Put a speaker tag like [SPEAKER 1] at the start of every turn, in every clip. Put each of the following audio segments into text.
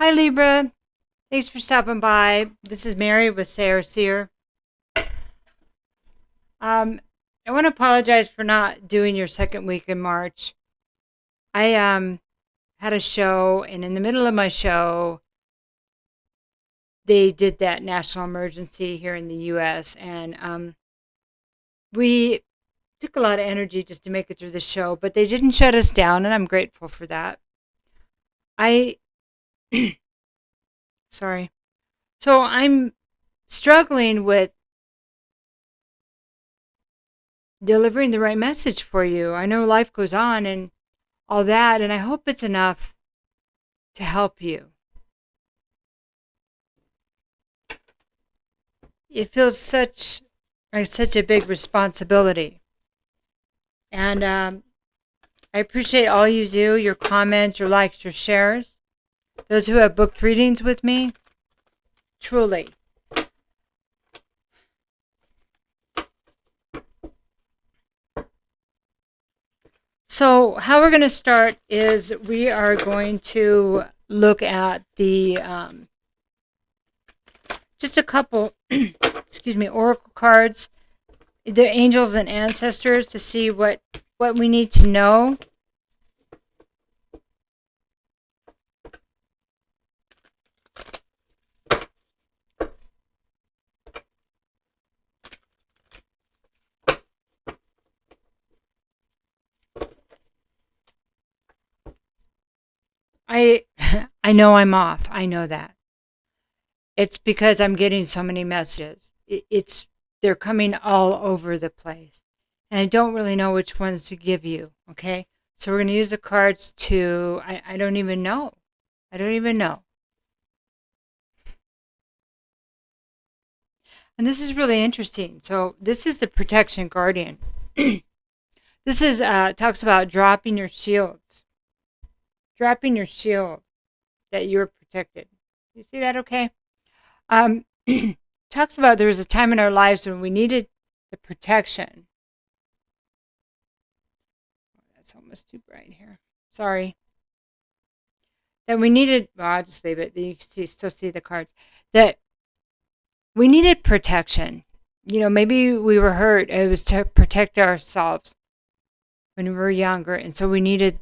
[SPEAKER 1] Hi, Libra. Thanks for stopping by. This is Mary with Seer. I want to apologize for not doing your second week in March. I had a show, and in the middle of my show, they did that national emergency here in the U.S., and we took a lot of energy just to make it through the show, but they didn't shut us down, and I'm grateful for that. I sorry. So I'm struggling with delivering the right message for you. I know life goes on and all that, and I hope it's enough to help you. It feels such a big responsibility, and I appreciate all you do, your comments, your likes, your shares. Those who have booked readings with me, truly. So how we're going to start is we are going to look at the just a couple, oracle cards, the angels and ancestors, to see what we need to know. I know I'm off. I know that. It's because I'm getting so many messages. They're coming all over the place. And I don't really know which ones to give you, okay? So we're going to use the cards to, I don't even know. I don't even know. And this is really interesting. So this is the protection guardian. This is talks about dropping your shields. Dropping your shield that you're protected. You see that okay? Talks about there was a time in our lives when we needed the protection. That's almost too bright here. Sorry. That we needed, well, I'll just leave it. You can still see the cards. That we needed protection. You know, maybe we were hurt. It was to protect ourselves when we were younger. And so we needed...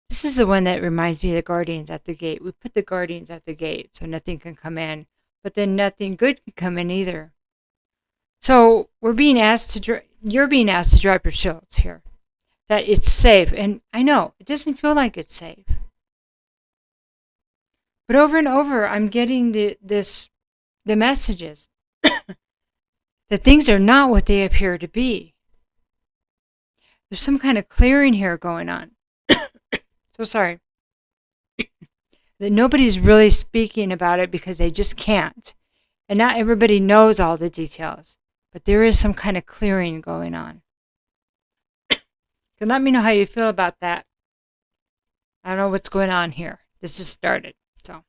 [SPEAKER 1] This is the one that reminds me of the guardians at the gate. We put the guardians at the gate so nothing can come in. But then nothing good can come in either. So you're being asked to drop your shields here. That it's safe. And I know, it doesn't feel like it's safe. But over and over, I'm getting the messages that things are not what they appear to be. There's some kind of clearing here going on. So sorry. That nobody's really speaking about it because they just can't. And not everybody knows all the details. But there is some kind of clearing going on. Let me know how you feel about that. I don't know what's going on here. This just started. So,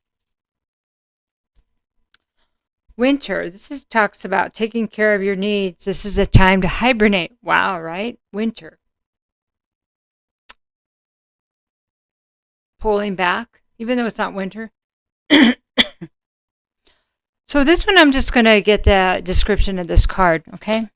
[SPEAKER 1] winter. This talks about taking care of your needs. This is a time to hibernate. Wow, right? Winter. Pulling back, even though it's not winter. So this one, I'm just going to get the description of this card, okay?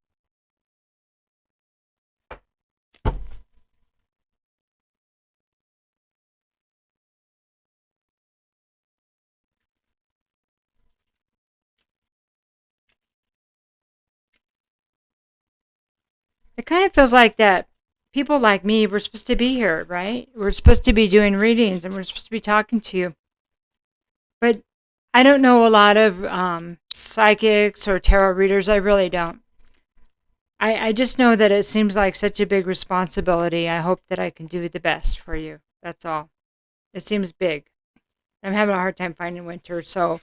[SPEAKER 1] It kind of feels like that people like me, we're supposed to be here, right? We're supposed to be doing readings and we're supposed to be talking to you. But I don't know a lot of psychics or tarot readers. I really don't. I just know that it seems like such a big responsibility. I hope that I can do the best for you. That's all. It seems big. I'm having a hard time finding winter, so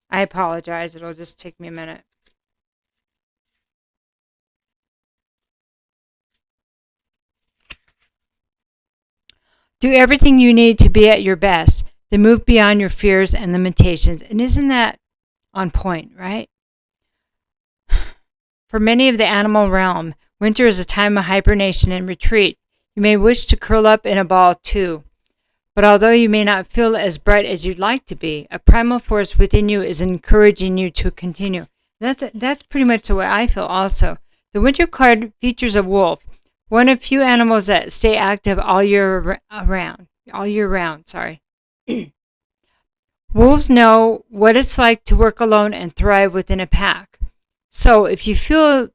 [SPEAKER 1] I apologize. It'll just take me a minute. Do everything you need to be at your best. Then move beyond your fears and limitations. And isn't that on point, right? For many of the animal realm, winter is a time of hibernation and retreat. You may wish to curl up in a ball too. But although you may not feel as bright as you'd like to be, a primal force within you is encouraging you to continue. That's pretty much the way I feel also. The winter card features a wolf, one of few animals that stay active all year round. Wolves know what it's like to work alone and thrive within a pack. So if you feel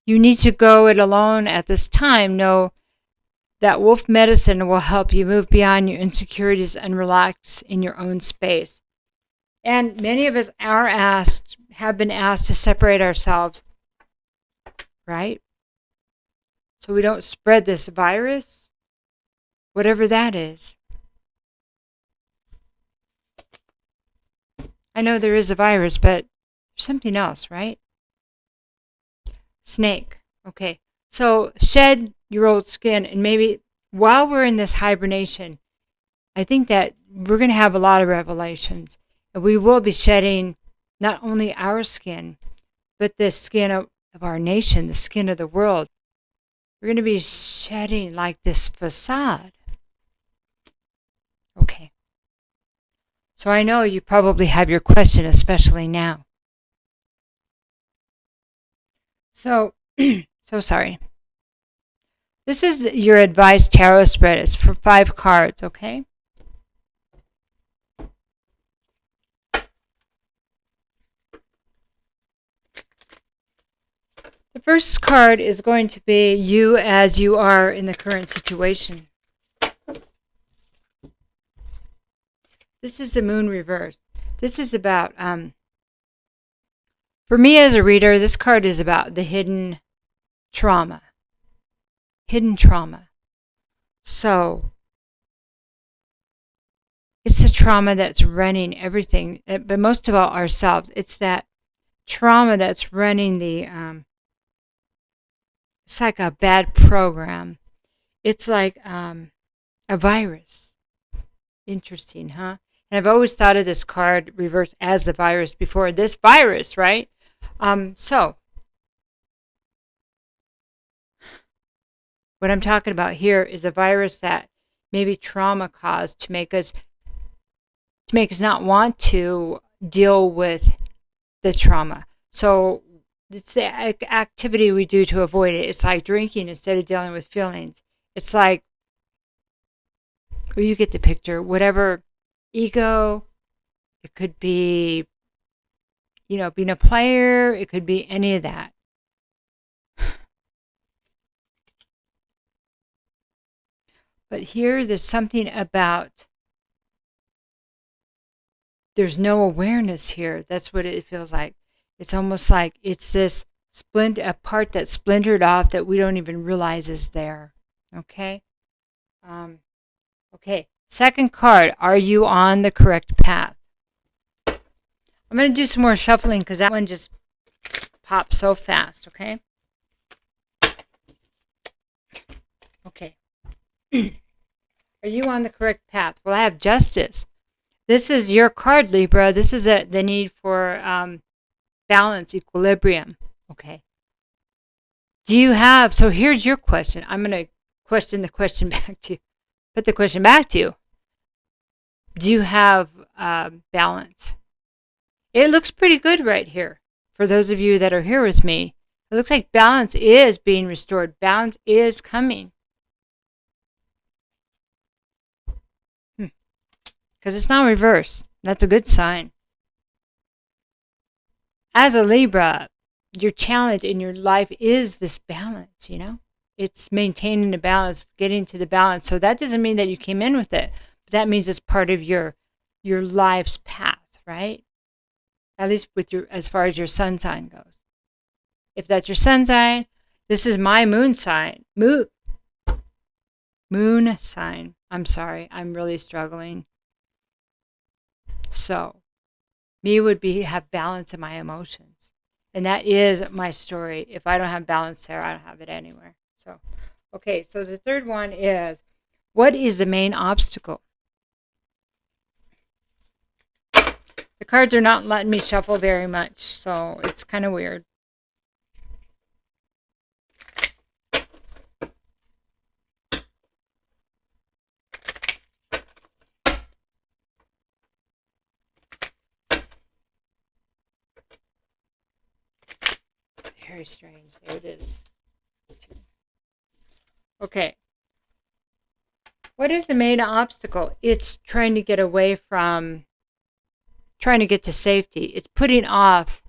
[SPEAKER 1] you need to go it alone at this time, know that wolf medicine will help you move beyond your insecurities and relax in your own space. And many of us have been asked to separate ourselves, right? So we don't spread this virus, whatever that is. I know there is a virus, but there's something else, right? Snake. Okay. So shed your old skin, and maybe while we're in this hibernation, I think that we're going to have a lot of revelations, and we will be shedding not only our skin, but the skin of our nation, the skin of the world. We're going to be shedding like this facade. Okay. So I know you probably have your question, especially now. So sorry. This is your advice tarot spread. It's for 5 cards, okay? The first card is going to be you as you are in the current situation. This is the moon reverse. This is about, for me as a reader, this card is about the hidden trauma. Hidden trauma. So, it's the trauma that's running everything, but most of all ourselves. It's that trauma that's running the, it's like a bad program. It's like a virus. Interesting, huh? And I've always thought of this card reversed as the virus before. This virus, right? So, what I'm talking about here is a virus that maybe trauma caused to make us not want to deal with the trauma. So it's the activity we do to avoid it. It's like drinking instead of dealing with feelings. It's like, well, you get the picture. Whatever ego, it could be, being a player. It could be any of that. But here, there's something about, there's no awareness here. That's what it feels like. It's almost like it's this a part that's splintered off that we don't even realize is there. Okay? Okay. Second card, are you on the correct path? I'm going to do some more shuffling because that one just popped so fast, okay? Okay. Are you on the correct path? Well, I have justice. This is your card, Libra. This is the need for balance, equilibrium. Okay. Do you have, so here's your question. I'm going to put the question back to you. Do you have balance? It looks pretty good right here. For those of you that are here with me, it looks like balance is being restored. Balance is coming. Because it's not reversed. That's a good sign. As a Libra, your challenge in your life is this balance, It's maintaining the balance, getting to the balance. So that doesn't mean that you came in with it. But that means it's part of your life's path, right? At least as far as your sun sign goes. If that's your sun sign, this is my moon sign. Moon sign. I'm sorry. I'm really struggling. So, me would have balance in my emotions. And that is my story. If I don't have balance there, I don't have it anywhere. So, okay. So the third one is, what is the main obstacle? The cards are not letting me shuffle very much, so it's kind of weird. Very strange. There it is. Okay. What is the main obstacle? It's trying to get away from, trying to get to safety. It's putting off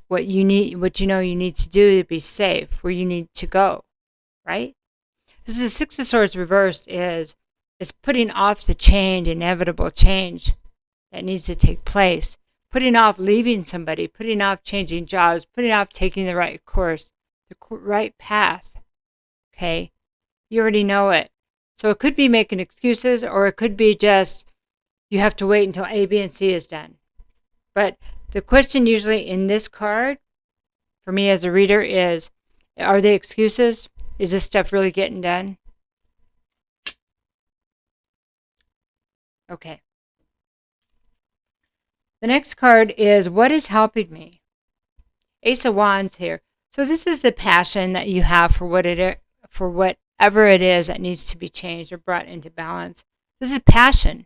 [SPEAKER 1] what you need, what you know you need to do to be safe, where you need to go, right? This is the Six of Swords reversed is putting off the change, inevitable change that needs to take place. Putting off leaving somebody, putting off changing jobs, putting off taking the right course, the right path. Okay? You already know it. So it could be making excuses, or it could be just you have to wait until A, B, and C is done. But the question usually in this card, for me as a reader, is, are they excuses? Is this stuff really getting done? Okay. The next card is, what is helping me? Ace of Wands here. So this is the passion that you have for whatever it is that needs to be changed or brought into balance. This is passion.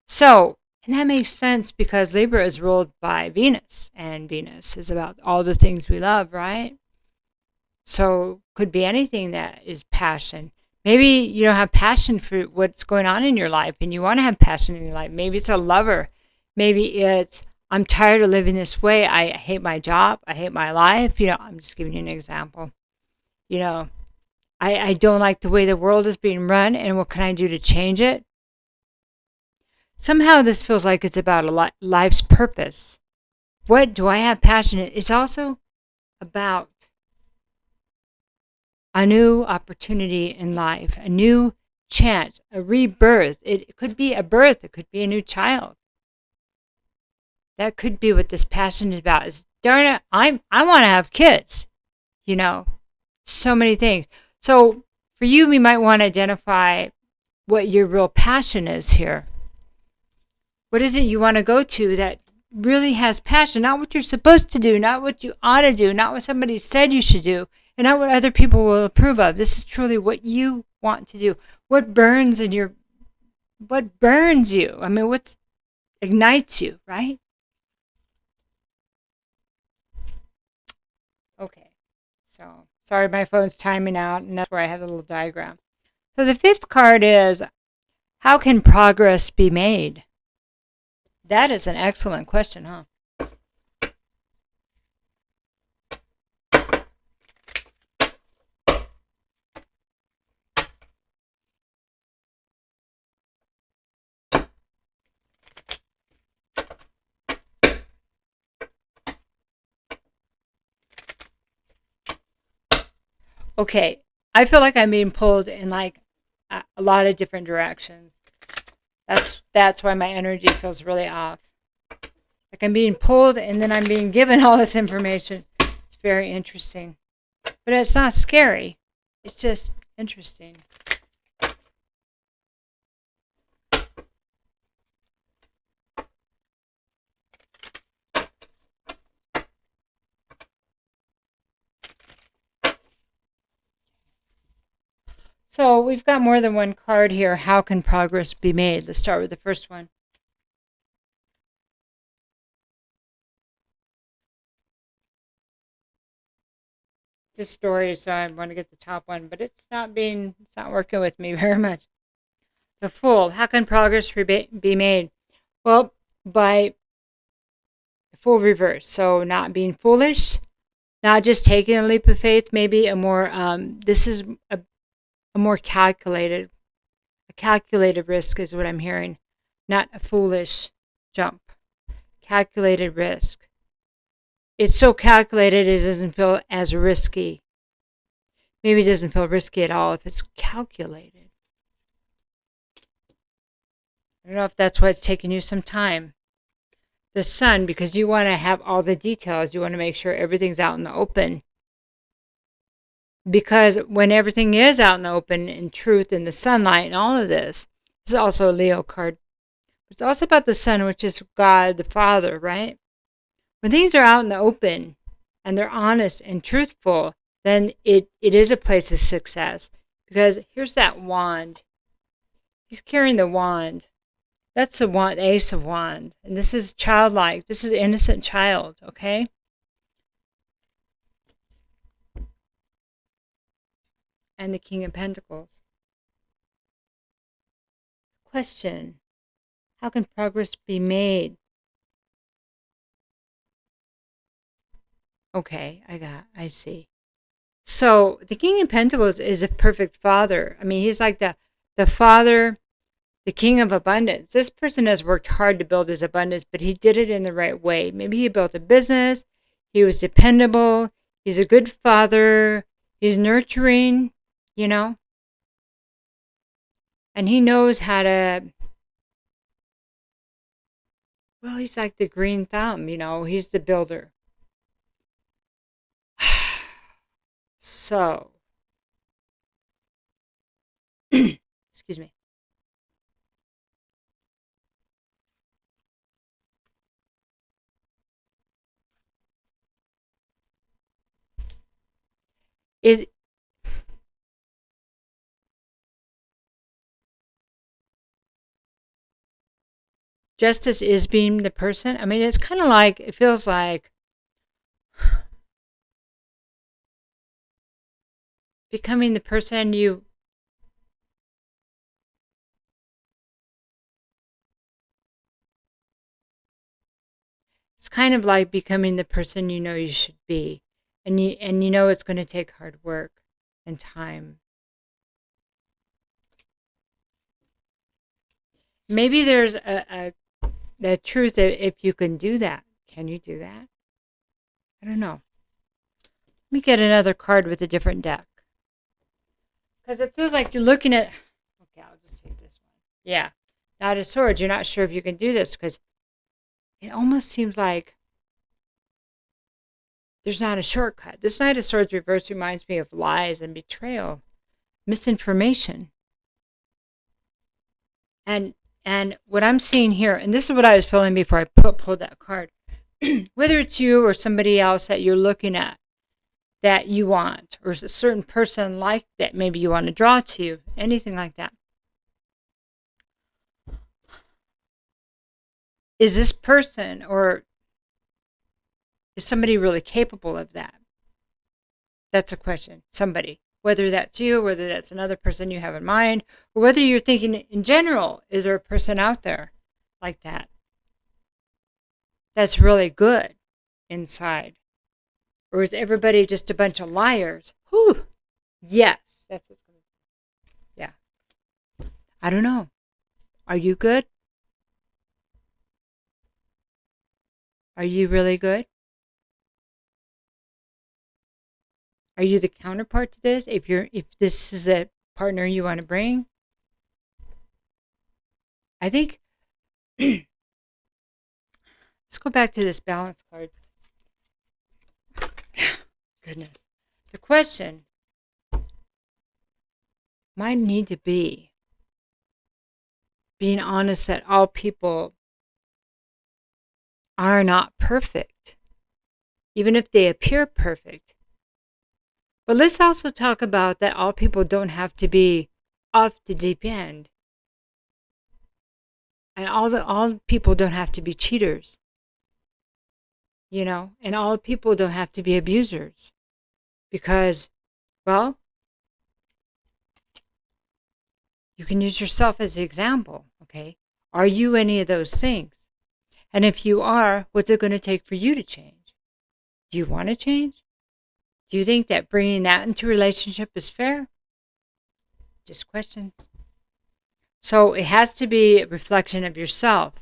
[SPEAKER 1] So, and that makes sense because Libra is ruled by Venus, and Venus is about all the things we love, right? So, could be anything that is passion. Maybe you don't have passion for what's going on in your life and you want to have passion in your life. Maybe it's a lover. Maybe it's, I'm tired of living this way. I hate my job. I hate my life. I'm just giving you an example. I don't like the way the world is being run, and what can I do to change it? Somehow this feels like it's about a life's purpose. What do I have passion in? It's also about a new opportunity in life, a new chance, a rebirth. It could be a birth. It could be a new child. That could be what this passion is about. Is, darn it, I want to have kids. So many things. So for you, we might want to identify what your real passion is here. What is it you want to go to that really has passion? Not what you're supposed to do, not what you ought to do, not what somebody said you should do, and not what other people will approve of. This is truly what you want to do. What burns you? I mean, what ignites you, right? Okay, so sorry, my phone's timing out, and that's where I have a little diagram. So the fifth card is, how can progress be made? That is an excellent question, huh? Okay, I feel like I'm being pulled in like a lot of different directions. That's why my energy feels really off. Like I'm being pulled and then I'm being given all this information. It's very interesting. But it's not scary. It's just interesting. So we've got more than one card here. How can progress be made? Let's start with the first one. It's a story, so I want to get the top one, but it's not working with me very much. The Fool. How can progress be made? Well, by full reverse. So not being foolish, not just taking a leap of faith. Maybe a more this is a more calculated risk is what I'm hearing, not a foolish jump. Calculated risk. It's so calculated it doesn't feel as risky. Maybe it doesn't feel risky at all if it's calculated. I don't know if that's why it's taking you some time. The Sun, because you want to have all the details. You want to make sure everything's out in the open. Because when everything is out in the open, in truth, in the sunlight, and all of this is also a Leo card. It's also about the Sun, which is God, the Father, right? When things are out in the open and they're honest and truthful, then it is a place of success. Because here's that wand. He's carrying the wand. That's the wand, Ace of Wands. And this is childlike. This is innocent child, okay? And the King of Pentacles. Question. How can progress be made? Okay, I see. So the King of Pentacles is a perfect father. I mean, he's like the father, the king of abundance. This person has worked hard to build his abundance, but he did it in the right way. Maybe he built a business. He was dependable. He's a good father. He's nurturing, you know, and he knows how to, well, he's like the green thumb, you know, he's the builder. So, excuse me. Is justice is being the person? I mean, it's kind of like, it feels like becoming the person you, it's kind of like becoming the person you know you should be. And you know it's going to take hard work and time. Maybe there's the truth that if you can do that. Can you do that? I don't know. Let me get another card with a different deck. Because it feels like you're looking at, okay, I'll just take this one. Yeah. Knight of Swords. You're not sure if you can do this because it almost seems like there's not a shortcut. This Knight of Swords reverse reminds me of lies and betrayal, misinformation. And what I'm seeing here, and this is what I was feeling before I pulled that card, whether it's you or somebody else that you're looking at that you want, or a certain person like that maybe you want to draw to you, anything like that. Is this person or is somebody really capable of that? That's a question. Somebody. Whether that's you, whether that's another person you have in mind, or whether you're thinking in general, is there a person out there like that that's really good inside? Or is everybody just a bunch of liars? Whew. Yes. That's what's going to, yeah. I don't know. Are you good? Are you really good? Are you the counterpart to this? If this is a partner you want to bring? I think let's go back to this balance card. Goodness. The question might need to be being honest that all people are not perfect, even if they appear perfect. But let's also talk about that all people don't have to be off the deep end. And all people don't have to be cheaters. You know, and all people don't have to be abusers. Because, well, you can use yourself as an example, okay? Are you any of those things? And if you are, what's it going to take for you to change? Do you want to change? Do you think that bringing that into a relationship is fair? Just questions. So it has to be a reflection of yourself.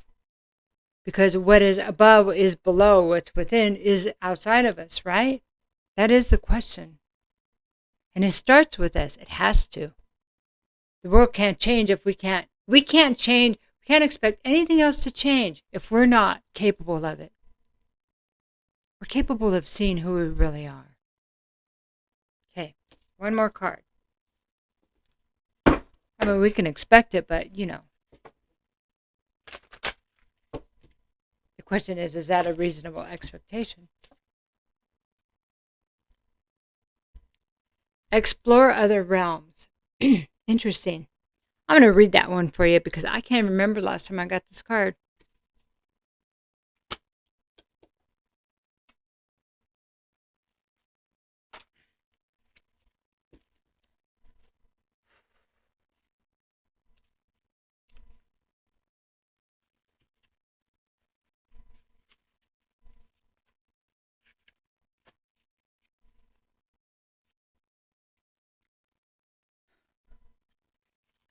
[SPEAKER 1] Because what is above is below, what's within is outside of us, right? That is the question. And it starts with us. It has to. The world can't change if we can't change. We can't expect anything else to change if we're not capable of it. We're capable of seeing who we really are. Okay, one more card. I mean, we can expect it, but you know. The question is that a reasonable expectation? Explore other realms. Interesting. I'm going to read that one for you because I can't remember last time I got this card.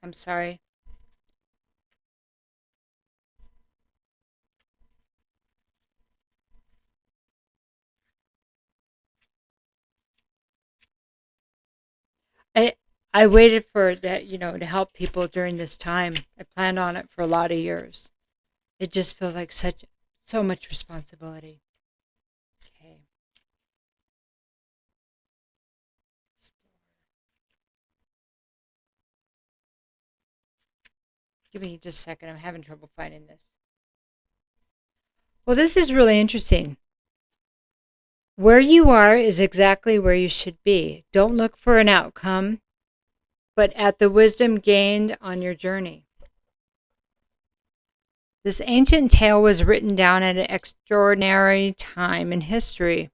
[SPEAKER 1] I'm sorry. I I waited for that, to help people during this time. I planned on it for a lot of years. It just feels like so much responsibility. Okay. Give me just a second. I'm having trouble finding this. Well, this is really interesting. Where you are is exactly where you should be. Don't look for an outcome, but at the wisdom gained on your journey. This ancient tale was written down at an extraordinary time in history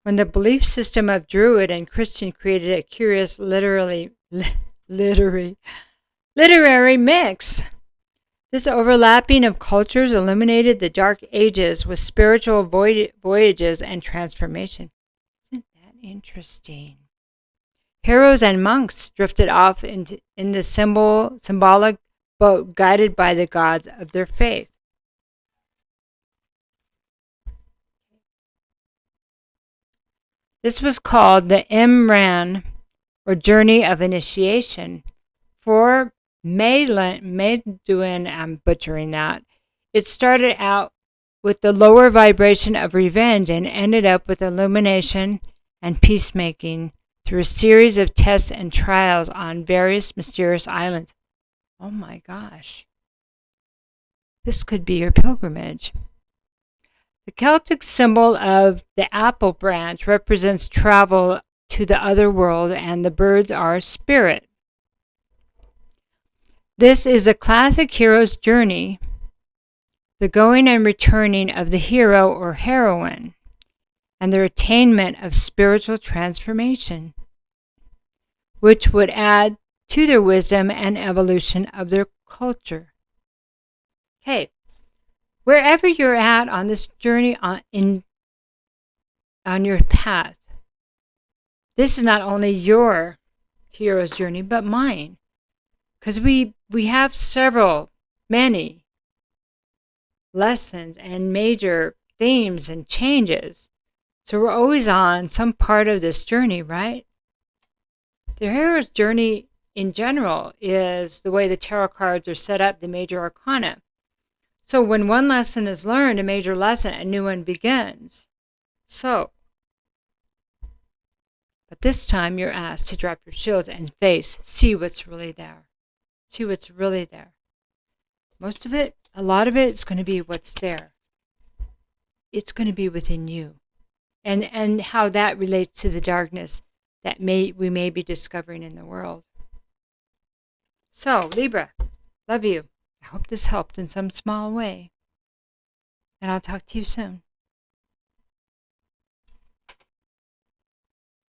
[SPEAKER 1] when the belief system of Druid and Christian created a curious literary mix. This overlapping of cultures illuminated the dark ages with spiritual voyages and transformation. Isn't that interesting? Heroes and monks drifted off in the symbolic boat guided by the gods of their faith. This was called the Imran, or Journey of Initiation. For Maduin, I'm butchering that. It started out with the lower vibration of revenge and ended up with illumination and peacemaking through a series of tests and trials on various mysterious islands. Oh my gosh. This could be your pilgrimage. The Celtic symbol of the apple branch represents travel to the other world, and the birds are spirit. This is a classic hero's journey, the going and returning of the hero or heroine, and their attainment of spiritual transformation, which would add to their wisdom and evolution of their culture. Okay, wherever you're at on this journey on your path, this is not only your hero's journey, but mine. Because we have many lessons and major themes and changes. So we're always on some part of this journey, right? The hero's journey in general is the way the tarot cards are set up, the major arcana. So when one lesson is learned, a major lesson, a new one begins. But this time you're asked to drop your shields and see what's really there. See what's really there. Most of it, a lot of it is going to be what's there. It's going to be within you. And how that relates to the darkness that we may be discovering in the world. So, Libra, love you. I hope this helped in some small way. And I'll talk to you soon.